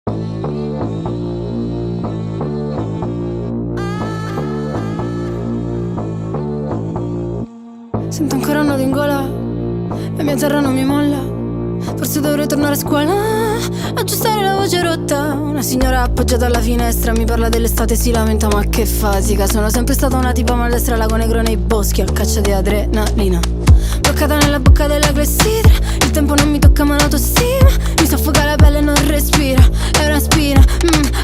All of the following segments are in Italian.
Sento ancora un nodo in gola, la mia terra non mi molla. Forse dovrei tornare a scuola, aggiustare la voce rotta. Una signora appoggiata alla finestra mi parla dell'estate e si lamenta: ma che fatica, sono sempre stata una tipa maldestra, lago negro nei boschi a caccia di adrenalina. Bloccata nella bocca della clessidra, il tempo non mi tocca ma l'autostima mi soffoca la pelle e non respira, è una spina.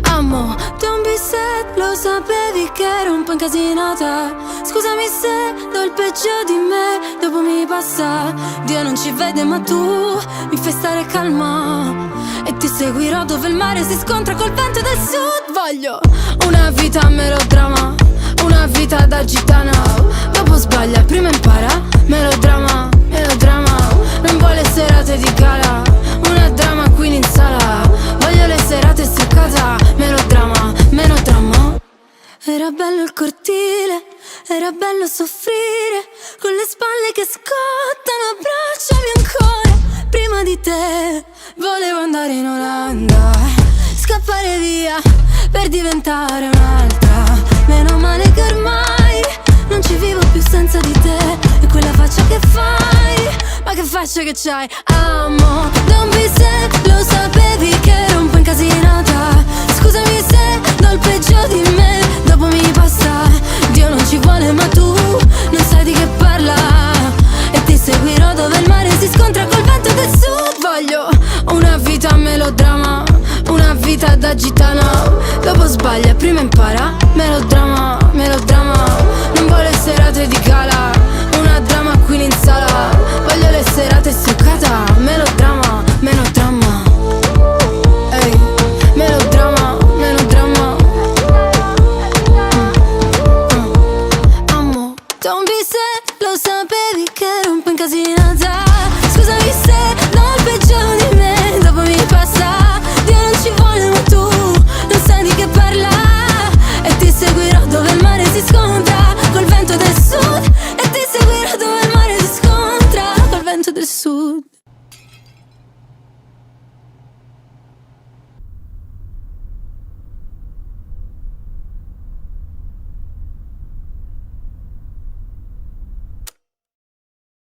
Amo, don't be sad, lo sapevi che ero un po' incasinata. Scusami se do il peggio di me, dopo mi passa. Dio non ci vede ma tu mi fai stare calma e ti seguirò dove il mare si scontra col vento del sud. Voglio una vita a melodrama, una vita da gitana. Dopo sbaglia, prima impara. Melodrama, melodrama. Non vuole serate di gala, una drama queen in sala. Voglio le serate struccata. Melodrama, melodrama. Era bello il cortile, era bello soffrire, con le spalle che scottano, abbracciami ancora. Prima di te volevo andare in Olanda, scappare via per diventare un'altra. Meno male che ormai non ci vivo più senza di te. E quella faccia che fai, ma che faccia che c'hai. Amo, don't be sad, lo sapevi che ero un po' incasinata. Scusami se do il peggio di me, dopo mi passa. Dio non ci vuole ma tu non sai di che parla e ti seguirò dove il mare si scontra col vento del sud. Voglio una vita a melodrama, una vita da gitana. Dopo sbaglia, prima impara. Melodrama, melodrama. Non vuole serate di gala, una drama queen in sala. Voglio le serate struccata. Melodrama, melodrama. Ehi, melodrama, melodrama. Amo, don't be sad, lo sapevi che ero un po' incasinata. Scusami se do il peggio di me, dopo mi passa. Dio non ci vuole ma tu non sai di che parla e ti seguirò dove il mare si scontra col vento del sud. E ti seguirò dove il mare si scontra col vento del sud.